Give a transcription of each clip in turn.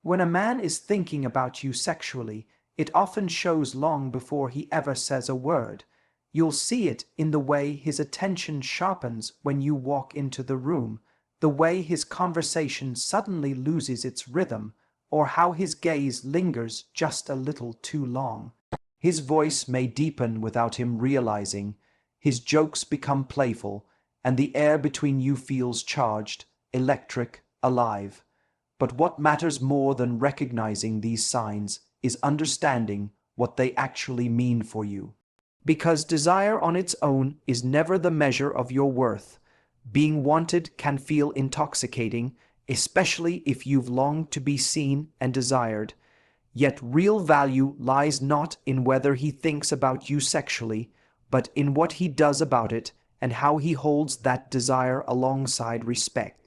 When a man is thinking about you sexually, it often shows long before he ever says a word. You'll see it in the way his attention sharpens when you walk into the room, the way his conversation suddenly loses its rhythm, or how his gaze lingers just a little too long. His voice may deepen without him realizing, his jokes become playful, and the air between you feels charged, electric, alive. But what matters more than recognizing these signs is understanding what they actually mean for you. Because desire on its own is never the measure of your worth. Being wanted can feel intoxicating, especially if you've longed to be seen and desired. Yet real value lies not in whether he thinks about you sexually, but in what he does about it and how he holds that desire alongside respect.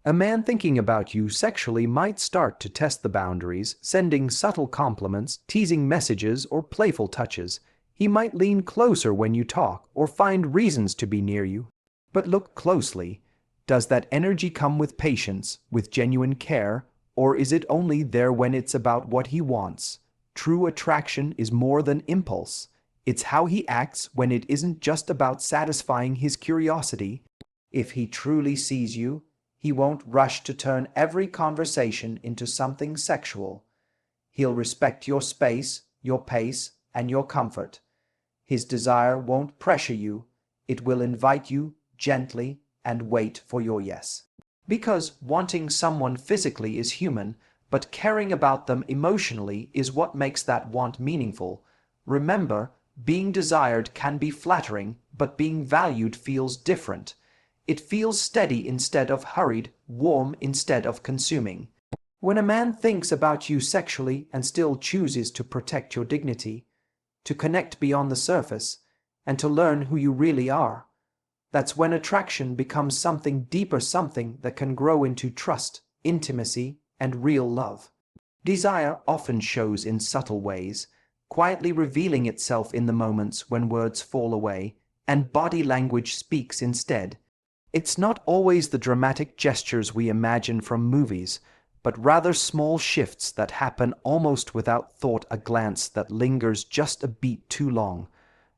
A man thinking about you sexually might start to test the boundaries, sending subtle compliments, teasing messages, or playful touches. He might lean closer when you talk or find reasons to be near you. But look closely. Does that energy come with patience, with genuine care, or is it only there when it's about what he wants? True attraction is more than impulse. It's how he acts when it isn't just about satisfying his curiosity. If he truly sees you, he won't rush to turn every conversation into something sexual. He'll respect your space, your pace, and your comfort. His desire won't pressure you. It will invite you gently and wait for your yes. Because wanting someone physically is human, but caring about them emotionally is what makes that want meaningful. Remember, being desired can be flattering, but being valued feels different. It feels steady instead of hurried, warm instead of consuming. When a man thinks about you sexually and still chooses to protect your dignity, to connect beyond the surface, and to learn who you really are, that's when attraction becomes something deeper, something that can grow into trust, intimacy, and real love. Desire often shows in subtle ways, quietly revealing itself in the moments when words fall away and body language speaks instead. It's not always the dramatic gestures we imagine from movies, but rather small shifts that happen almost without thought, a glance that lingers just a beat too long,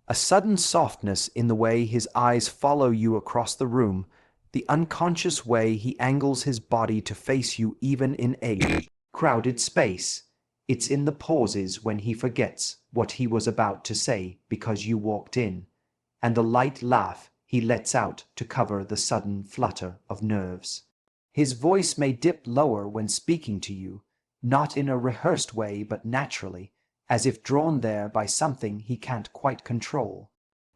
a sudden softness in the way his eyes follow you across the room, the unconscious way he angles his body to face you even in a crowded space. It's in the pauses when he forgets what he was about to say because you walked in, and the light laugh he lets out to cover the sudden flutter of nerves. His voice may dip lower when speaking to you, not in a rehearsed way but naturally, as if drawn there by something he can't quite control.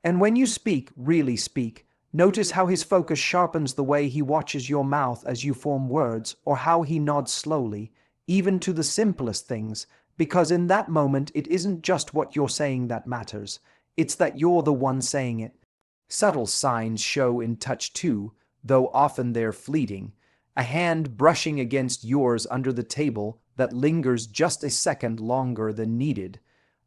And when you speak, really speak, notice how his focus sharpens, the way he watches your mouth as you form words, or how he nods slowly, even to the simplest things, because in that moment it isn't just what you're saying that matters, it's that you're the one saying it. Subtle signs show in touch too, though often they're fleeting. A hand brushing against yours under the table that lingers just a second longer than needed.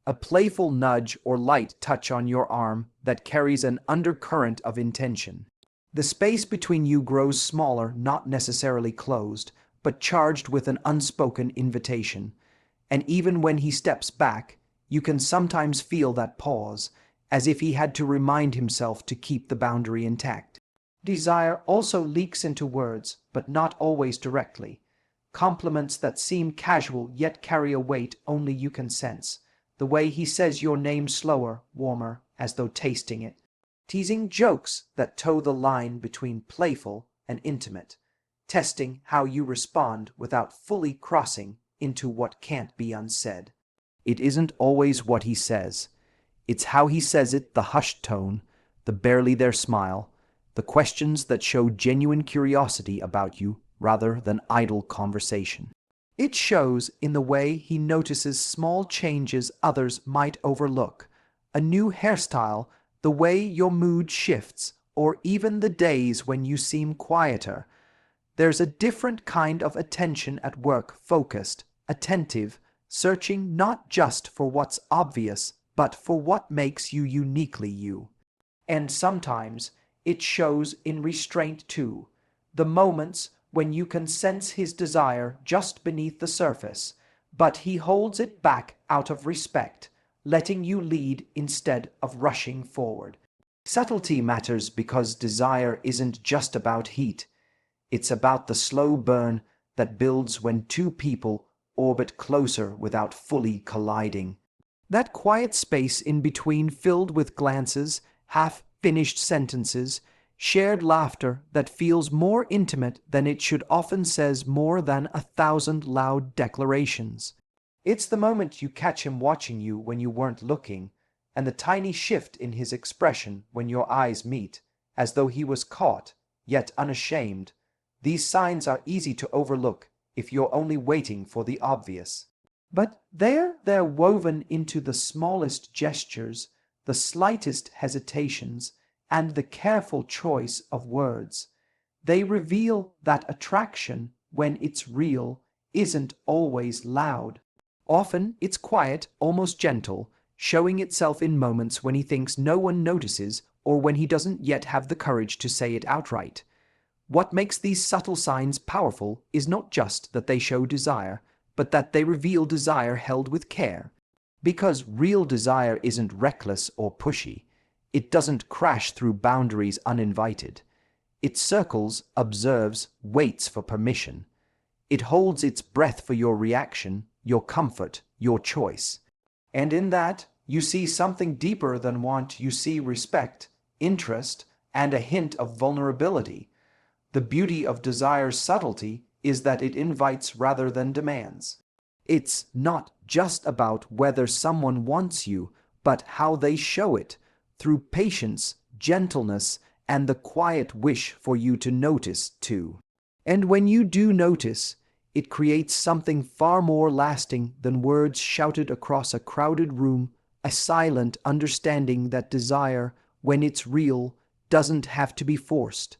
A playful nudge or light touch on your arm that carries an undercurrent of intention. The space between you grows smaller, not necessarily closed, but charged with an unspoken invitation. And even when he steps back, you can sometimes feel that pause, as if he had to remind himself to keep the boundary intact. Desire also leaks into words, but not always directly. Compliments that seem casual yet carry a weight only you can sense. The way he says your name slower, warmer, as though tasting it. Teasing jokes that toe the line between playful and intimate. Testing how you respond without fully crossing into what can't be unsaid. It isn't always what he says. It's how he says it, the hushed tone, the barely there smile, the questions that show genuine curiosity about you rather than idle conversation. It shows in the way he notices small changes others might overlook, a new hairstyle, the way your mood shifts, or even the days when you seem quieter. There's a different kind of attention at work, focused, attentive, searching not just for what's obvious, but for what makes you uniquely you. And sometimes it shows in restraint too, the moments when you can sense his desire just beneath the surface, but he holds it back out of respect, letting you lead instead of rushing forward. Subtlety matters because desire isn't just about heat. It's about the slow burn that builds when two people orbit closer without fully colliding. That quiet space in between, filled with glances, half-finished sentences, shared laughter that feels more intimate than it should, often says more than 1,000 loud declarations. It's the moment you catch him watching you when you weren't looking, and the tiny shift in his expression when your eyes meet, as though he was caught, yet unashamed. These signs are easy to overlook if you're only waiting for the obvious. But they're woven into the smallest gestures, the slightest hesitations, and the careful choice of words. They reveal that attraction, when it's real, isn't always loud. Often it's quiet, almost gentle, showing itself in moments when he thinks no one notices or when he doesn't yet have the courage to say it outright. What makes these subtle signs powerful is not just that they show desire, but that they reveal desire held with care. Because real desire isn't reckless or pushy. It doesn't crash through boundaries uninvited. It circles, observes, waits for permission. It holds its breath for your reaction, your comfort, your choice. And in that, you see something deeper than want. You see respect, interest, and a hint of vulnerability. The beauty of desire's subtlety is that it invites rather than demands. It's not just about whether someone wants you, but how they show it, through patience, gentleness, and the quiet wish for you to notice too. And when you do notice, it creates something far more lasting than words shouted across a crowded room, a silent understanding that desire, when it's real, doesn't have to be forced.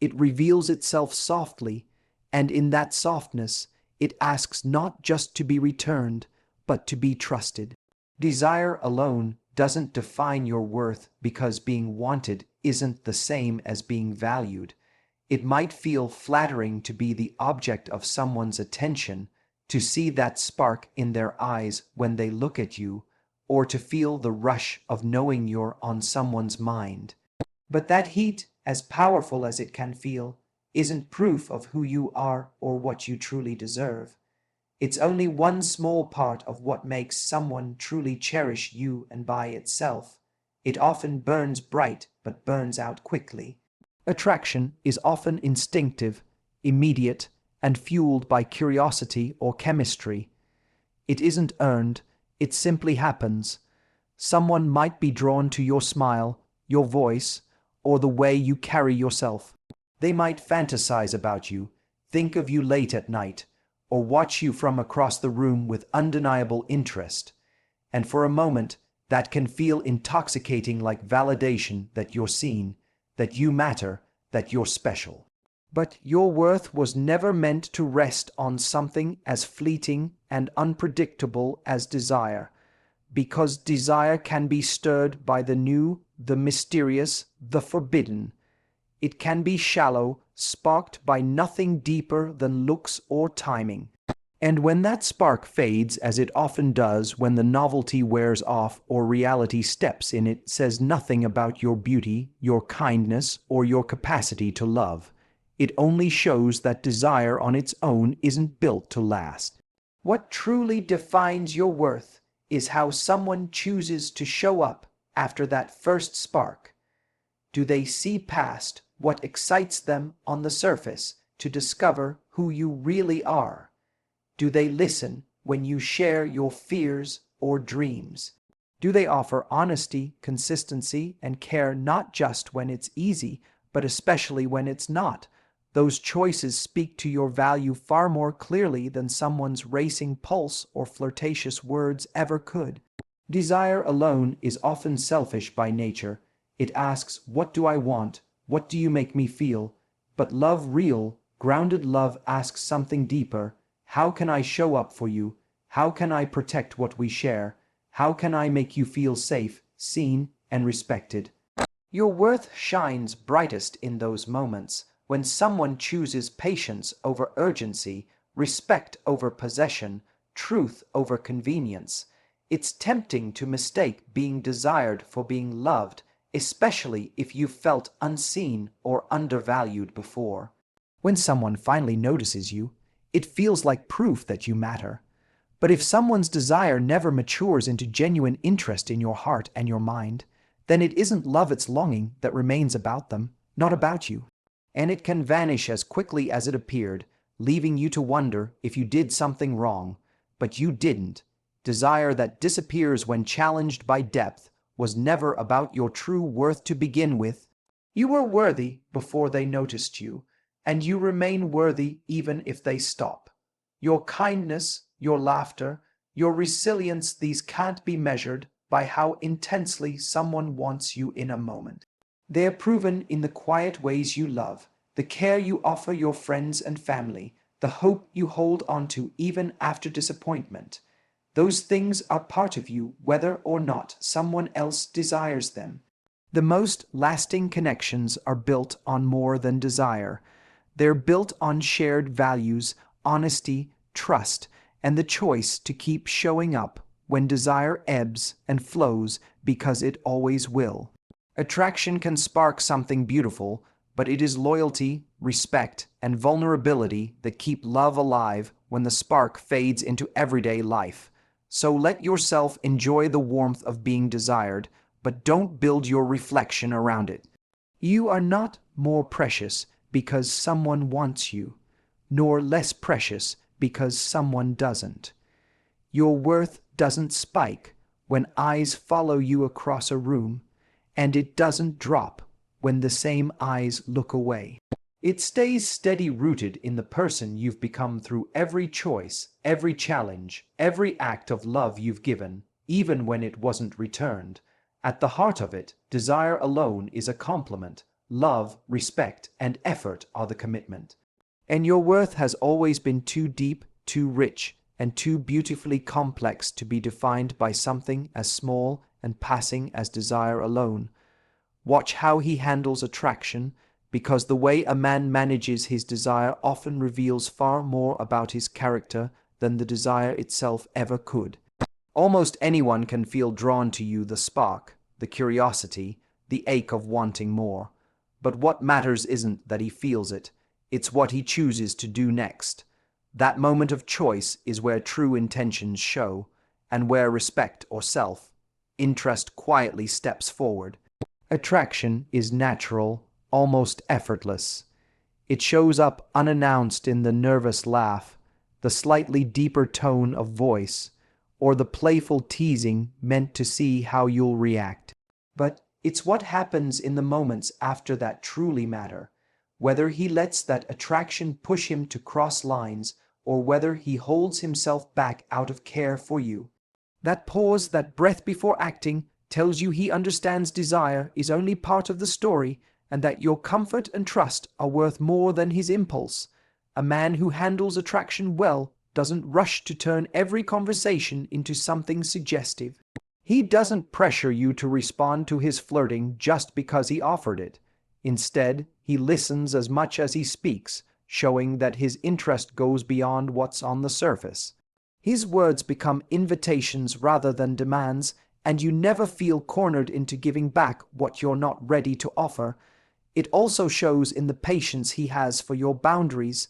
It reveals itself softly, and in that softness, it asks not just to be returned, but to be trusted. Desire alone doesn't define your worth, because being wanted isn't the same as being valued. It might feel flattering to be the object of someone's attention, to see that spark in their eyes when they look at you, or to feel the rush of knowing you're on someone's mind. But that heat, as powerful as it can feel, isn't proof of who you are or what you truly deserve. It's only one small part of what makes someone truly cherish you, and by itself, it often burns bright but burns out quickly. Attraction is often instinctive, immediate, and fueled by curiosity or chemistry. It isn't earned, it simply happens. Someone might be drawn to your smile, your voice, or the way you carry yourself. They might fantasize about you, think of you late at night, or watch you from across the room with undeniable interest. And for a moment, that can feel intoxicating, like validation that you're seen, that you matter, that you're special. But your worth was never meant to rest on something as fleeting and unpredictable as desire, because desire can be stirred by the new, the mysterious, the forbidden. It can be shallow, sparked by nothing deeper than looks or timing. And when that spark fades, as it often does when the novelty wears off or reality steps in, it says nothing about your beauty, your kindness, or your capacity to love. It only shows that desire on its own isn't built to last. What truly defines your worth is how someone chooses to show up after that first spark. Do they see past what excites them on the surface to discover who you really are? Do they listen when you share your fears or dreams? Do they offer honesty, consistency, and care, not just when it's easy, but especially when it's not? Those choices speak to your value far more clearly than someone's racing pulse or flirtatious words ever could. Desire alone is often selfish by nature. It asks, what do I want? What do you make me feel? But love, real, grounded love, asks something deeper. How can I show up for you? How can I protect what we share? How can I make you feel safe, seen, and respected? Your worth shines brightest in those moments, When someone chooses patience over urgency, respect over possession, truth over convenience, it's tempting to mistake being desired for being loved, especially if you've felt unseen or undervalued before. When someone finally notices you, it feels like proof that you matter. But if someone's desire never matures into genuine interest in your heart and your mind, then it isn't love, it's longing that remains about them, not about you. And it can vanish as quickly as it appeared, leaving you to wonder if you did something wrong, but you didn't. Desire that disappears when challenged by depth was never about your true worth to begin with. You were worthy before they noticed you, and you remain worthy even if they stop. Your kindness, your laughter, your resilience, these can't be measured by how intensely someone wants you in a moment. They are proven in the quiet ways you love, the care you offer your friends and family, the hope you hold on to even after disappointment. Those things are part of you whether or not someone else desires them. The most lasting connections are built on more than desire. They're built on shared values, honesty, trust, and the choice to keep showing up when desire ebbs and flows, because it always will. Attraction can spark something beautiful, but it is loyalty, respect, and vulnerability that keep love alive when the spark fades into everyday life. So let yourself enjoy the warmth of being desired, but don't build your reflection around it. You are not more precious because someone wants you, nor less precious because someone doesn't. Your worth doesn't spike when eyes follow you across a room, and it doesn't drop when the same eyes look away. It stays steady-rooted in the person you've become through every choice, every challenge, every act of love you've given, even when it wasn't returned. At the heart of it, desire alone is a compliment. Love, respect, and effort are the commitment. And your worth has always been too deep, too rich, and too beautifully complex to be defined by something as small and passing as desire alone. Watch how he handles attraction, because the way a man manages his desire often reveals far more about his character than the desire itself ever could. Almost anyone can feel drawn to you, the spark, the curiosity, the ache of wanting more. But what matters isn't that he feels it, it's what he chooses to do next. That moment of choice is where true intentions show, and where respect or self-interest quietly steps forward. Attraction is natural, almost effortless. It shows up unannounced in the nervous laugh, the slightly deeper tone of voice, or the playful teasing meant to see how you'll react. But it's what happens in the moments after that truly matter, whether he lets that attraction push him to cross lines or whether he holds himself back out of care for you. That pause, that breath before acting, tells you he understands desire is only part of the story, and that your comfort and trust are worth more than his impulse. A man who handles attraction well doesn't rush to turn every conversation into something suggestive. He doesn't pressure you to respond to his flirting just because he offered it. Instead, he listens as much as he speaks, showing that his interest goes beyond what's on the surface. His words become invitations rather than demands, and you never feel cornered into giving back what you're not ready to offer. It also shows in the patience he has for your boundaries.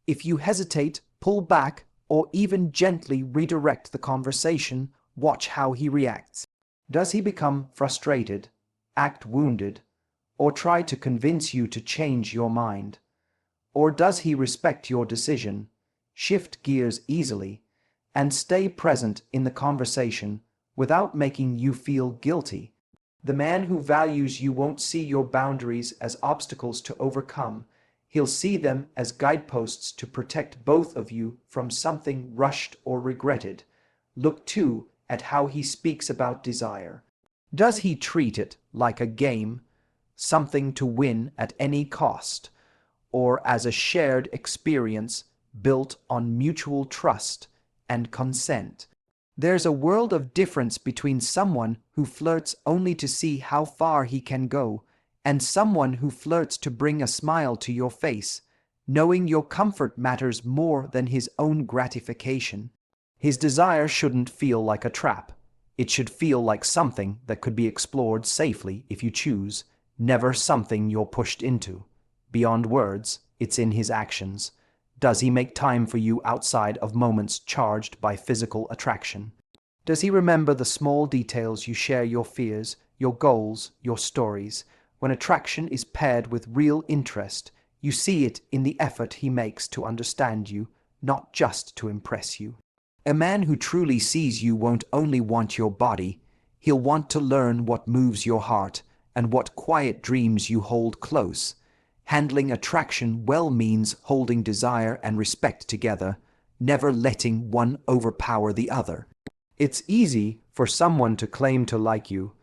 If you hesitate, pull back, or even gently redirect the conversation, watch how he reacts. Does he become frustrated, act wounded, or try to convince you to change your mind? Or does he respect your decision, shift gears easily, and stay present in the conversation without making you feel guilty? The man who values you won't see your boundaries as obstacles to overcome. He'll see them as guideposts to protect both of you from something rushed or regretted. Look, too, at how he speaks about desire. Does he treat it like a game, something to win at any cost, or as a shared experience built on mutual trust and consent? There's a world of difference between someone who flirts only to see how far he can go and someone who flirts to bring a smile to your face, knowing your comfort matters more than his own gratification. His desire shouldn't feel like a trap. It should feel like something that could be explored safely if you choose, never something you're pushed into. Beyond words, it's in his actions. Does he make time for you outside of moments charged by physical attraction? Does he remember the small details you share, your fears, your goals, your stories? When attraction is paired with real interest, you see it in the effort he makes to understand you, not just to impress you. A man who truly sees you won't only want your body, he'll want to learn what moves your heart and what quiet dreams you hold close. Handling attraction well means holding desire and respect together, never letting one overpower the other. It's easy for someone to claim to like you.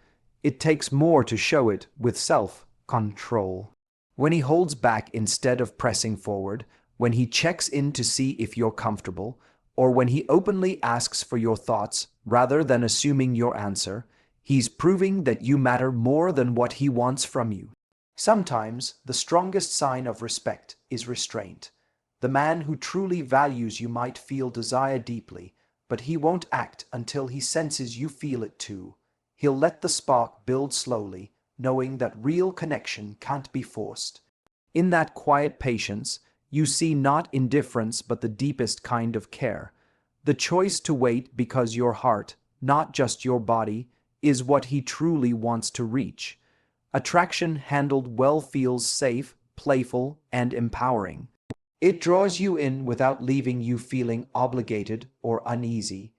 It takes more to show it with self-control. When he holds back instead of pressing forward, when he checks in to see if you're comfortable, or when he openly asks for your thoughts rather than assuming your answer, he's proving that you matter more than what he wants from you. Sometimes the strongest sign of respect is restraint. The man who truly values you might feel desire deeply, but he won't act until he senses you feel it too. He'll let the spark build slowly, knowing that real connection can't be forced. In that quiet patience, you see not indifference but the deepest kind of care. The choice to wait because your heart, not just your body, is what he truly wants to reach. Attraction handled well feels safe, playful, and empowering. It draws you in without leaving you feeling obligated or uneasy.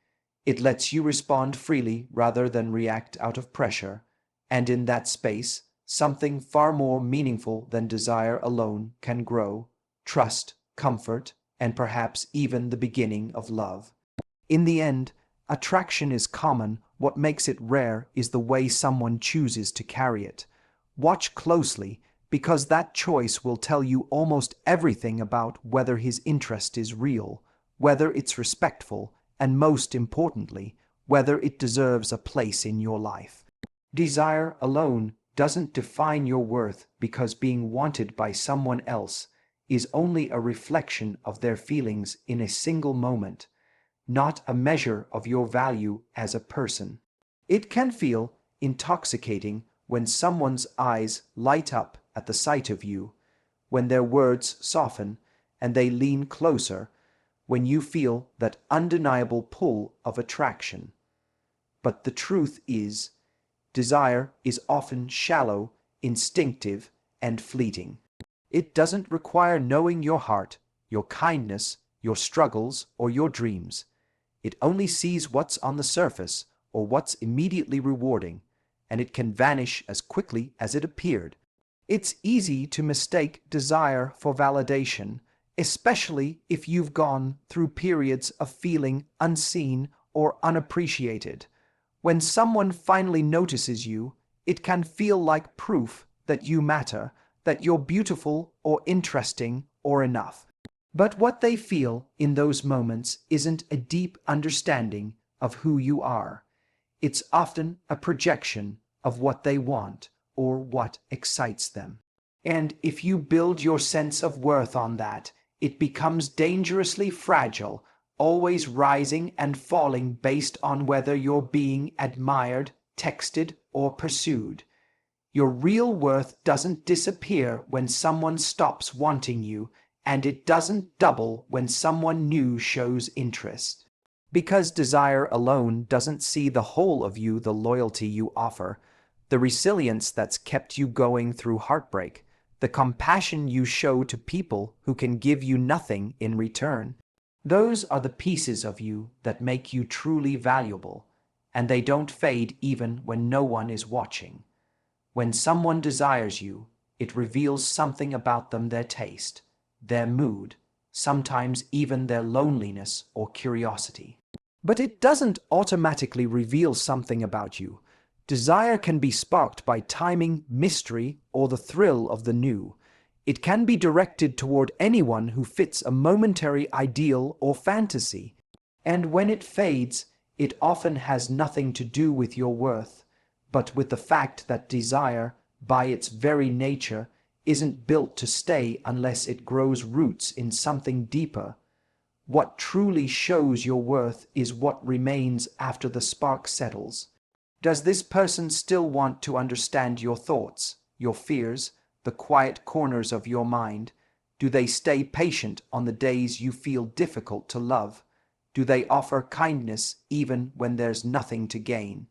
It lets you respond freely rather than react out of pressure. And in that space, something far more meaningful than desire alone can grow: trust, comfort, and perhaps even the beginning of love. In the end, attraction is common. What makes it rare is the way someone chooses to carry it. Watch closely, because that choice will tell you almost everything about whether his interest is real, whether it's respectful, and most importantly, whether it deserves a place in your life. Desire alone doesn't define your worth, because being wanted by someone else is only a reflection of their feelings in a single moment, not a measure of your value as a person. It can feel intoxicating when someone's eyes light up at the sight of you, when their words soften and they lean closer, when you feel that undeniable pull of attraction. But the truth is, desire is often shallow, instinctive, and fleeting. It doesn't require knowing your heart, your kindness, your struggles, or your dreams. It only sees what's on the surface or what's immediately rewarding, and it can vanish as quickly as it appeared. It's easy to mistake desire for validation, especially if you've gone through periods of feeling unseen or unappreciated. When someone finally notices you, it can feel like proof that you matter, that you're beautiful or interesting or enough. But what they feel in those moments isn't a deep understanding of who you are. It's often a projection of what they want or what excites them. And if you build your sense of worth on that, it becomes dangerously fragile, always rising and falling based on whether you're being admired, texted, or pursued. Your real worth doesn't disappear when someone stops wanting you, and it doesn't double when someone new shows interest. Because desire alone doesn't see the whole of you, the loyalty you offer, the resilience that's kept you going through heartbreak, the compassion you show to people who can give you nothing in return. Those are the pieces of you that make you truly valuable, and they don't fade even when no one is watching. When someone desires you, it reveals something about them: their taste, their mood, sometimes even their loneliness or curiosity. But it doesn't automatically reveal something about you. Desire can be sparked by timing, mystery, or the thrill of the new. It can be directed toward anyone who fits a momentary ideal or fantasy. And when it fades, it often has nothing to do with your worth, but with the fact that desire by its very nature, isn't built to stay unless it grows roots in something deeper. What truly shows your worth is what remains after the spark settles. Does this person still want to understand your thoughts, your fears, the quiet corners of your mind? Do they stay patient on the days you feel difficult to love? Do they offer kindness even when there's nothing to gain?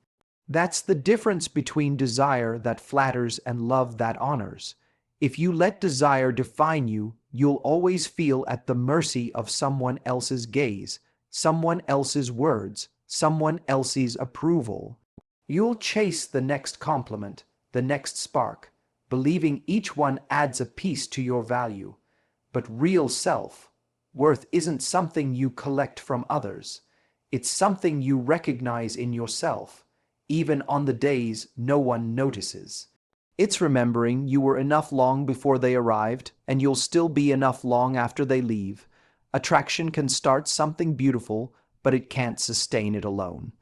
That's the difference between desire that flatters and love that honors. If you let desire define you, you'll always feel at the mercy of someone else's gaze, someone else's words, someone else's approval. You'll chase the next compliment, the next spark, believing each one adds a piece to your value. But real self-worth isn't something you collect from others. It's something you recognize in yourself, even on the days no one notices. It's remembering you were enough long before they arrived, and you'll still be enough long after they leave. Attraction can start something beautiful, but it can't sustain it alone.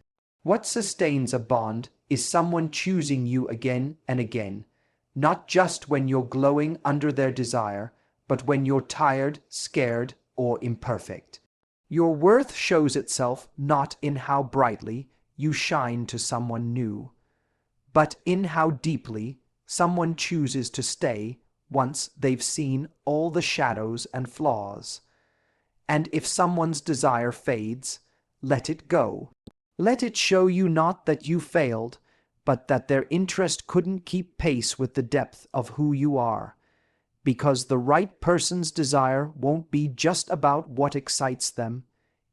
What sustains a bond is someone choosing you again and again, not just when you're glowing under their desire, but when you're tired, scared, or imperfect. Your worth shows itself not in how brightly you shine to someone new, but in how deeply someone chooses to stay once they've seen all the shadows and flaws. And if someone's desire fades, let it go. Let it show you not that you failed, but that their interest couldn't keep pace with the depth of who you are. Because the right person's desire won't be just about what excites them.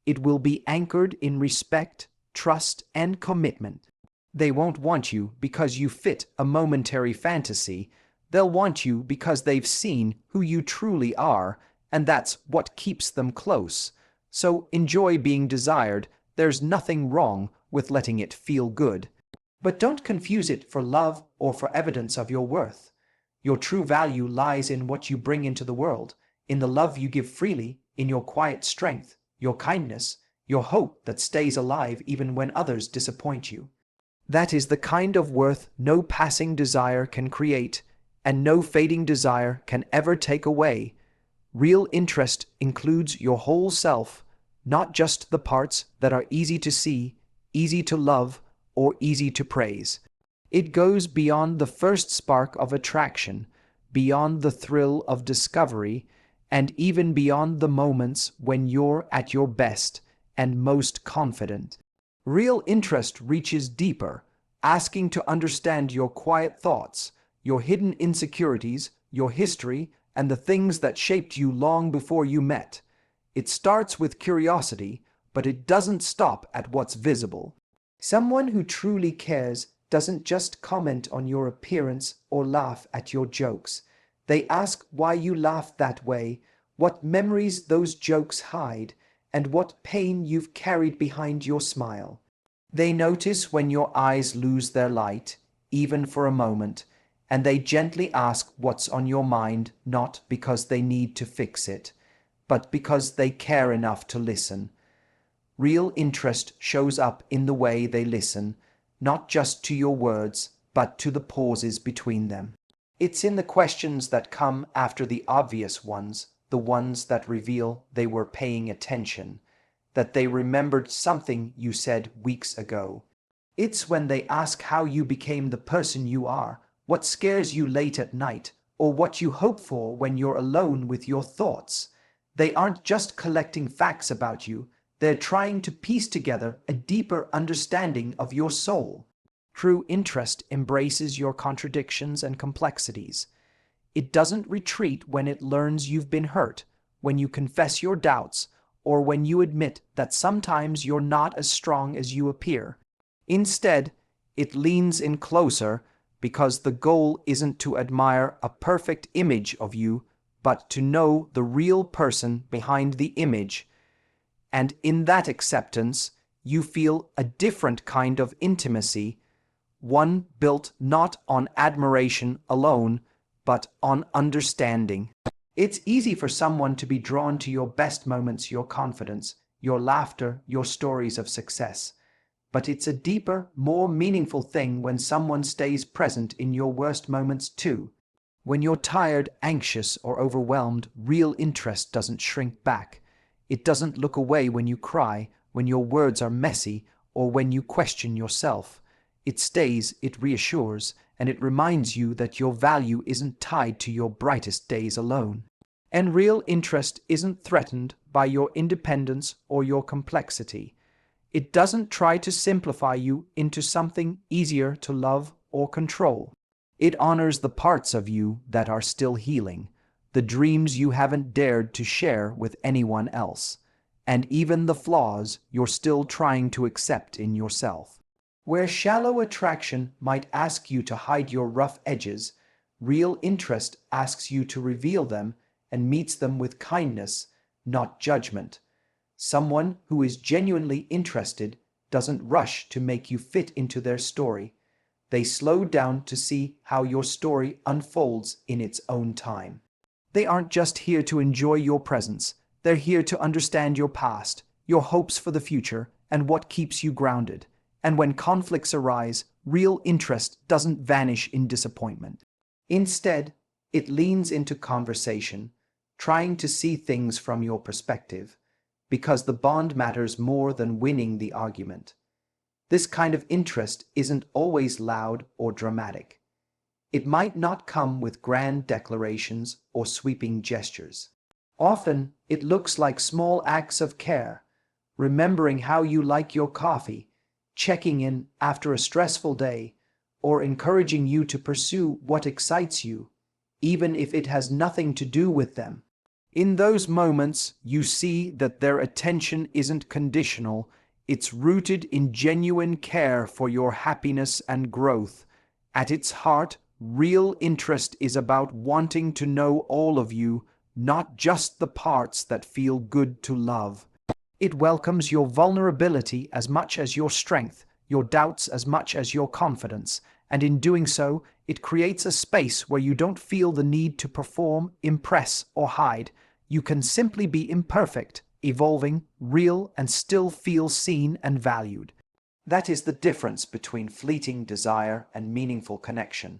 It will be anchored in respect, trust, and commitment. They won't want you because you fit a momentary fantasy. They'll want you because they've seen who you truly are, and that's what keeps them close. So enjoy being desired. There's nothing wrong with letting it feel good. But don't confuse it for love or for evidence of your worth. Your true value lies in what you bring into the world, in the love you give freely, in your quiet strength, your kindness, your hope that stays alive even when others disappoint you. That is the kind of worth no passing desire can create, and no fading desire can ever take away. Real interest includes your whole self, not just the parts that are easy to see, easy to love, or easy to praise. It goes beyond the first spark of attraction, beyond the thrill of discovery, and even beyond the moments when you're at your best and most confident. Real interest reaches deeper, asking to understand your quiet thoughts, your hidden insecurities, your history, and the things that shaped you long before you met. It starts with curiosity, but it doesn't stop at what's visible. Someone who truly cares doesn't just comment on your appearance or laugh at your jokes. They ask why you laugh that way, what memories those jokes hide, and what pain you've carried behind your smile. They notice when your eyes lose their light, even for a moment, and they gently ask what's on your mind, not because they need to fix it, but because they care enough to listen. Real interest shows up in the way they listen, not just to your words, but to the pauses between them. It's in the questions that come after the obvious ones, the ones that reveal they were paying attention, that they remembered something you said weeks ago. It's when they ask how you became the person you are, what scares you late at night, or what you hope for when you're alone with your thoughts. They aren't just collecting facts about you, they're trying to piece together a deeper understanding of your soul. True interest embraces your contradictions and complexities. It doesn't retreat when it learns you've been hurt, when you confess your doubts, or when you admit that sometimes you're not as strong as you appear. Instead, it leans in closer because the goal isn't to admire a perfect image of you, but to know the real person behind the image. And in that acceptance, you feel a different kind of intimacy, one built not on admiration alone, but on understanding. It's easy for someone to be drawn to your best moments, your confidence, your laughter, your stories of success. but it's a deeper, more meaningful thing when someone stays present in your worst moments too. When you're tired, anxious, or overwhelmed, real interest doesn't shrink back. It doesn't look away when you cry, when your words are messy, or when you question yourself. It stays, it reassures, and it reminds you that your value isn't tied to your brightest days alone. And real interest isn't threatened by your independence or your complexity. It doesn't try to simplify you into something easier to love or control. It honors the parts of you that are still healing, the dreams you haven't dared to share with anyone else, and even the flaws you're still trying to accept in yourself. Where shallow attraction might ask you to hide your rough edges, real interest asks you to reveal them and meets them with kindness, not judgment. Someone who is genuinely interested doesn't rush to make you fit into their story. They slow down to see how your story unfolds in its own time. They aren't just here to enjoy your presence. They're here to understand your past, your hopes for the future, and what keeps you grounded. And when conflicts arise, real interest doesn't vanish in disappointment. Instead, it leans into conversation, trying to see things from your perspective, because the bond matters more than winning the argument. This kind of interest isn't always loud or dramatic. It might not come with grand declarations or sweeping gestures. Often, it looks like small acts of care, remembering how you like your coffee, checking in after a stressful day, or encouraging you to pursue what excites you, even if it has nothing to do with them. In those moments, you see that their attention isn't conditional. It's rooted in genuine care for your happiness and growth. At its heart, real interest is about wanting to know all of you, not just the parts that feel good to love. It welcomes your vulnerability as much as your strength, your doubts as much as your confidence, and in doing so, it creates a space where you don't feel the need to perform, impress, or hide. You can simply be imperfect, evolving, real, and still feel seen and valued. That is the difference between fleeting desire and meaningful connection,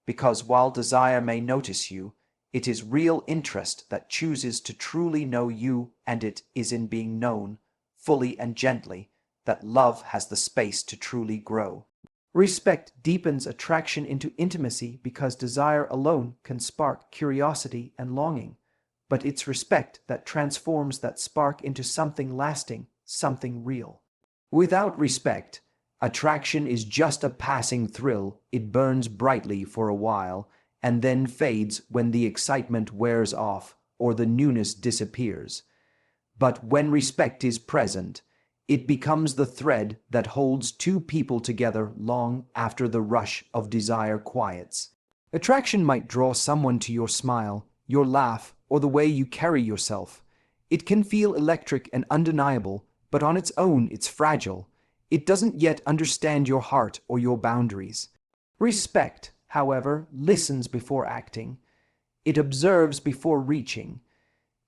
because while desire may notice you, it is real interest that chooses to truly know you, and it is in being known, fully and gently, that love has the space to truly grow. Respect deepens attraction into intimacy because desire alone can spark curiosity and longing, but it's respect that transforms that spark into something lasting, something real. Without respect, attraction is just a passing thrill. It burns brightly for a while, and then fades when the excitement wears off or the newness disappears. But when respect is present, it becomes the thread that holds two people together long after the rush of desire quiets. Attraction might draw someone to your smile, your laugh, or the way you carry yourself. It can feel electric and undeniable, but on its own it's fragile. It doesn't yet understand your heart or your boundaries. Respect, however, listens before acting. It observes before reaching.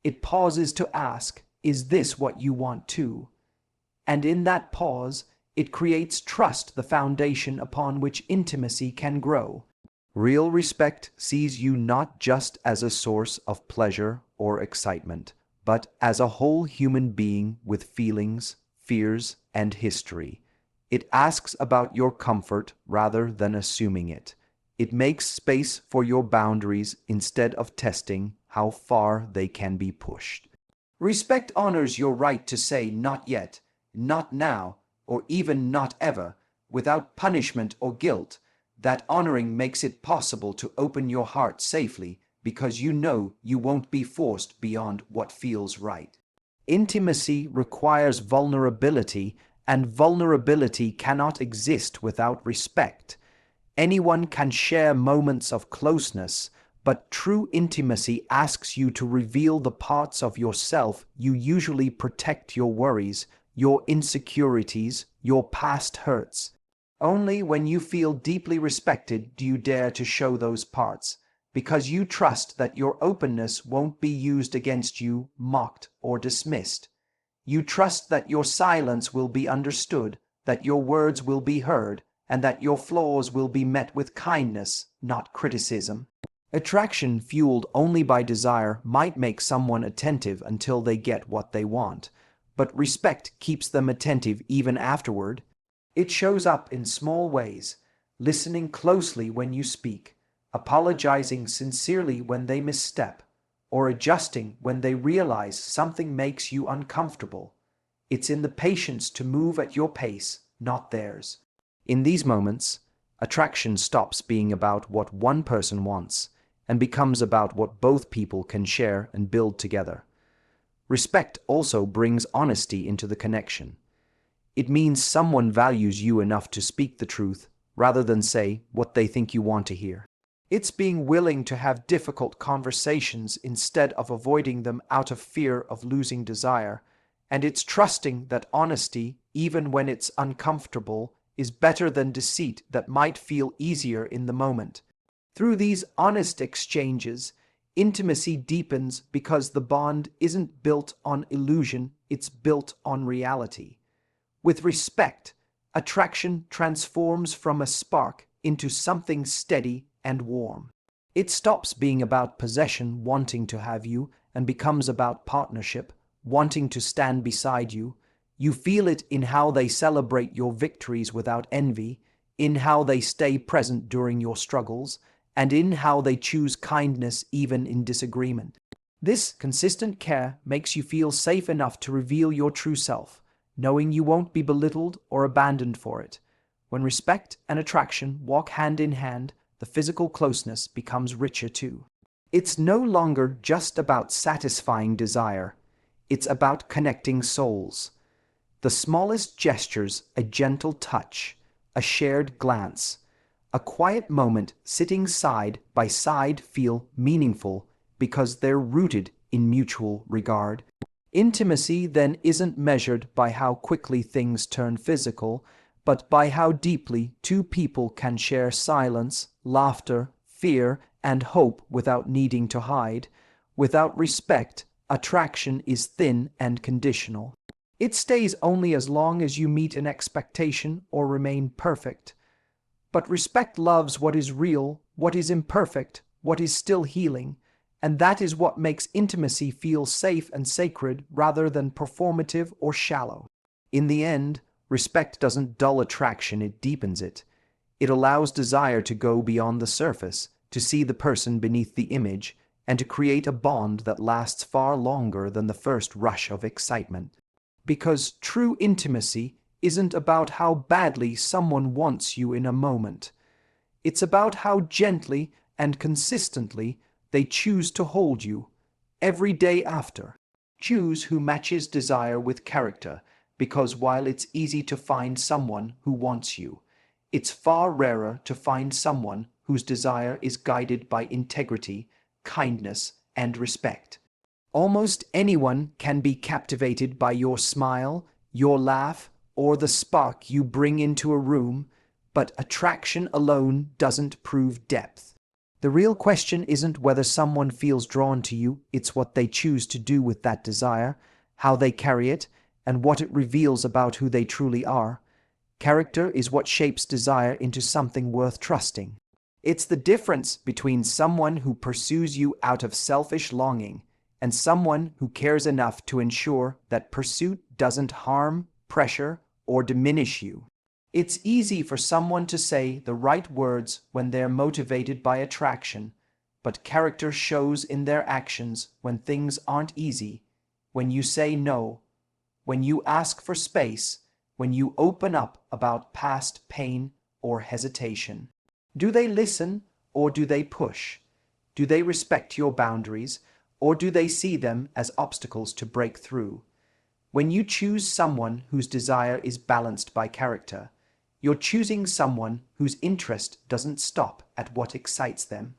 It pauses to ask, is this what you want too? And in that pause, it creates trust, the foundation upon which intimacy can grow. Real respect sees you not just as a source of pleasure or excitement, but as a whole human being with feelings, fears, and history. It asks about your comfort rather than assuming it. It makes space for your boundaries instead of testing how far they can be pushed. Respect honors your right to say not yet, not now, or even not ever, without punishment or guilt. That honoring makes it possible to open your heart safely because you know you won't be forced beyond what feels right. Intimacy requires vulnerability, and vulnerability cannot exist without respect. Anyone can share moments of closeness, but true intimacy asks you to reveal the parts of yourself you usually protect: your worries, your insecurities, your past hurts. Only when you feel deeply respected do you dare to show those parts, because you trust that your openness won't be used against you, mocked, or dismissed. You trust that your silence will be understood, that your words will be heard, and that your flaws will be met with kindness, not criticism. Attraction fueled only by desire might make someone attentive until they get what they want, but respect keeps them attentive even afterward. It shows up in small ways: listening closely when you speak, apologizing sincerely when they misstep, or adjusting when they realize something makes you uncomfortable. It's in the patience to move at your pace, not theirs. In these moments, attraction stops being about what one person wants and becomes about what both people can share and build together. Respect also brings honesty into the connection. It means someone values you enough to speak the truth rather than say what they think you want to hear. It's being willing to have difficult conversations instead of avoiding them out of fear of losing desire, and it's trusting that honesty, even when it's uncomfortable, is better than deceit that might feel easier in the moment. Through these honest exchanges, intimacy deepens because the bond isn't built on illusion, it's built on reality. With respect, attraction transforms from a spark into something steady and warm. It stops being about possession, wanting to have you, and becomes about partnership, wanting to stand beside you. You feel it in how they celebrate your victories without envy, in how they stay present during your struggles, and in how they choose kindness even in disagreement. This consistent care makes you feel safe enough to reveal your true self, knowing you won't be belittled or abandoned for it. When respect and attraction walk hand in hand, the physical closeness becomes richer too. It's no longer just about satisfying desire, it's about connecting souls. The smallest gestures, a gentle touch, a shared glance, a quiet moment sitting side by side feel meaningful because they're rooted in mutual regard. Intimacy then isn't measured by how quickly things turn physical, but by how deeply two people can share silence, laughter, fear, and hope without needing to hide. Without respect, attraction is thin and conditional. It stays only as long as you meet an expectation or remain perfect. But respect loves what is real, what is imperfect, what is still healing, and that is what makes intimacy feel safe and sacred rather than performative or shallow. In the end, respect doesn't dull attraction, it deepens it. It allows desire to go beyond the surface, to see the person beneath the image, and to create a bond that lasts far longer than the first rush of excitement. Because true intimacy isn't about how badly someone wants you in a moment. It's about how gently and consistently they choose to hold you every day after. Choose who matches desire with character, because while it's easy to find someone who wants you, it's far rarer to find someone whose desire is guided by integrity, kindness, and respect. Almost anyone can be captivated by your smile, your laugh, or the spark you bring into a room, but attraction alone doesn't prove depth. The real question isn't whether someone feels drawn to you, it's what they choose to do with that desire, how they carry it, and what it reveals about who they truly are. Character is what shapes desire into something worth trusting. It's the difference between someone who pursues you out of selfish longing and someone who cares enough to ensure that pursuit doesn't harm, pressure, or diminish you. It's easy for someone to say the right words when they're motivated by attraction, but character shows in their actions when things aren't easy, when you say no, when you ask for space, when you open up about past pain or hesitation. Do they listen or do they push? Do they respect your boundaries or do they see them as obstacles to break through? When you choose someone whose desire is balanced by character, you're choosing someone whose interest doesn't stop at what excites them.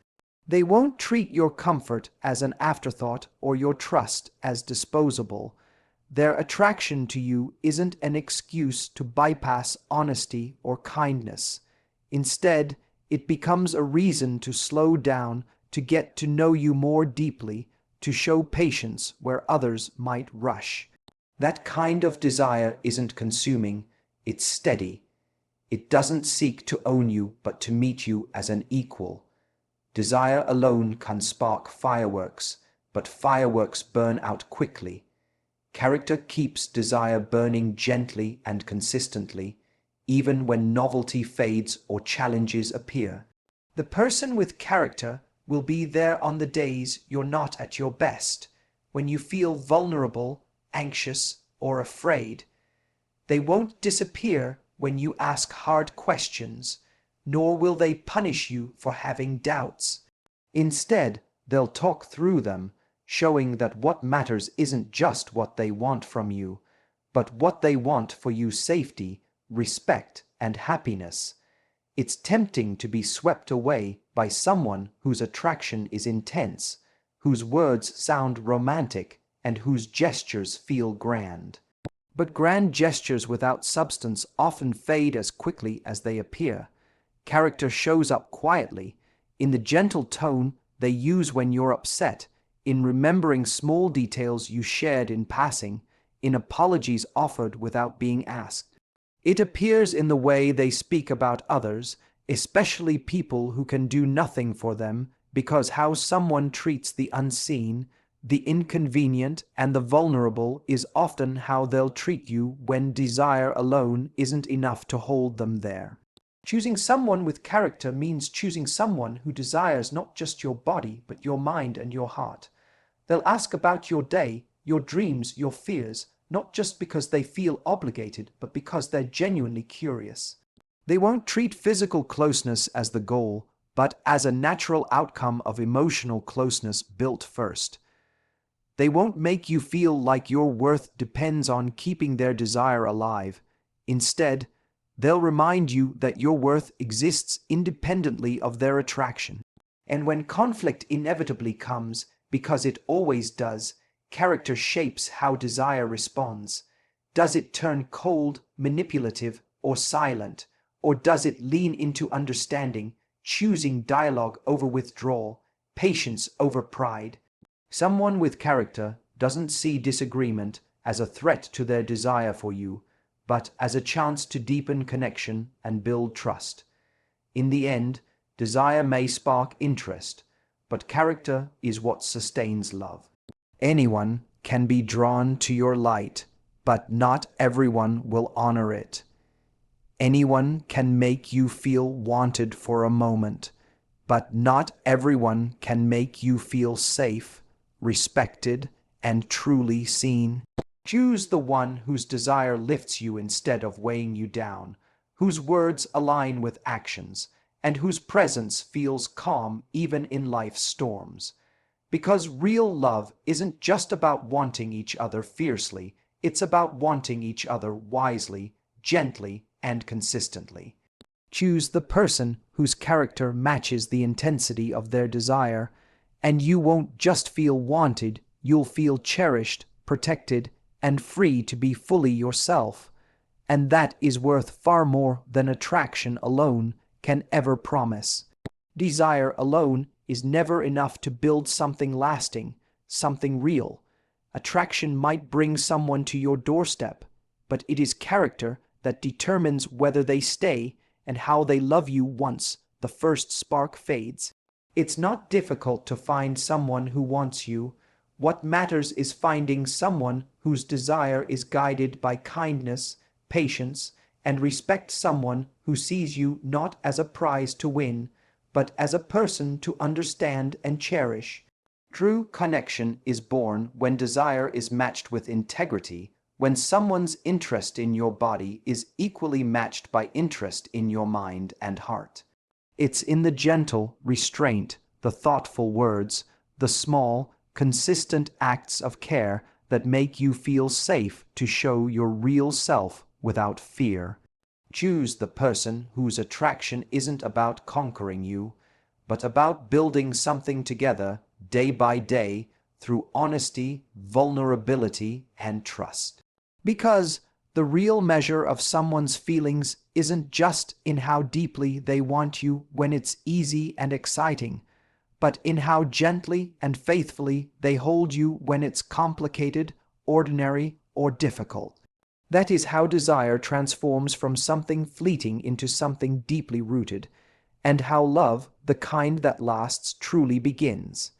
They won't treat your comfort as an afterthought or your trust as disposable. Their attraction to you isn't an excuse to bypass honesty or kindness. Instead, it becomes a reason to slow down, to get to know you more deeply, to show patience where others might rush. That kind of desire isn't consuming, It's steady. It doesn't seek to own you, but to meet you as an equal. Desire alone can spark fireworks, but fireworks burn out quickly. Character keeps desire burning gently and consistently, even when novelty fades or challenges appear. The person with character will be there on the days you're not at your best, when you feel vulnerable, anxious, or afraid. They won't disappear when you ask hard questions, nor will they punish you for having doubts. Instead, they'll talk through them, showing that what matters isn't just what they want from you, but what they want for you: safety, respect, and happiness. It's tempting to be swept away by someone whose attraction is intense, whose words sound romantic, and whose gestures feel grand. But grand gestures without substance often fade as quickly as they appear. Character shows up quietly, in the gentle tone they use when you're upset, in remembering small details you shared in passing, in apologies offered without being asked. It appears in the way they speak about others, especially people who can do nothing for them, because how someone treats the unseen, the inconvenient, and the vulnerable is often how they'll treat you when desire alone isn't enough to hold them there. Choosing someone with character means choosing someone who desires not just your body, but your mind and your heart. They'll ask about your day, your dreams, your fears, not just because they feel obligated, but because they're genuinely curious. They won't treat physical closeness as the goal, but as a natural outcome of emotional closeness built first. They won't make you feel like your worth depends on keeping their desire alive. Instead, they'll remind you that your worth exists independently of their attraction. And when conflict inevitably comes, because it always does, character shapes how desire responds. Does it turn cold, manipulative, or silent? Or does it lean into understanding, choosing dialogue over withdrawal, patience over pride? Someone with character doesn't see disagreement as a threat to their desire for you, but as a chance to deepen connection and build trust. In the end, desire may spark interest, but character is what sustains love. Anyone can be drawn to your light, but not everyone will honor it. Anyone can make you feel wanted for a moment, but not everyone can make you feel safe, respected, and truly seen. Choose the one whose desire lifts you instead of weighing you down, whose words align with actions, and whose presence feels calm even in life's storms. Because real love isn't just about wanting each other fiercely, it's about wanting each other wisely, gently, and consistently. Choose the person whose character matches the intensity of their desire, and you won't just feel wanted, you'll feel cherished, protected, and free to be fully yourself. And that is worth far more than attraction alone can ever promise. Desire alone is never enough to build something lasting, something real. Attraction might bring someone to your doorstep, but it is character that determines whether they stay and how they love you once the first spark fades. It's not difficult to find someone who wants you. What matters is finding someone whose desire is guided by kindness, patience, and respect, someone who sees you not as a prize to win, but as a person to understand and cherish. True connection is born when desire is matched with integrity, when someone's interest in your body is equally matched by interest in your mind and heart. It's in the gentle restraint, the thoughtful words, the small, consistent acts of care that make you feel safe to show your real self without fear. Choose the person whose attraction isn't about conquering you, but about building something together day by day through honesty, vulnerability, and trust. Because the real measure of someone's feelings isn't just in how deeply they want you when it's easy and exciting, but in how gently and faithfully they hold you when it's complicated, ordinary, or difficult. That is how desire transforms from something fleeting into something deeply rooted, and how love, the kind that lasts, truly begins.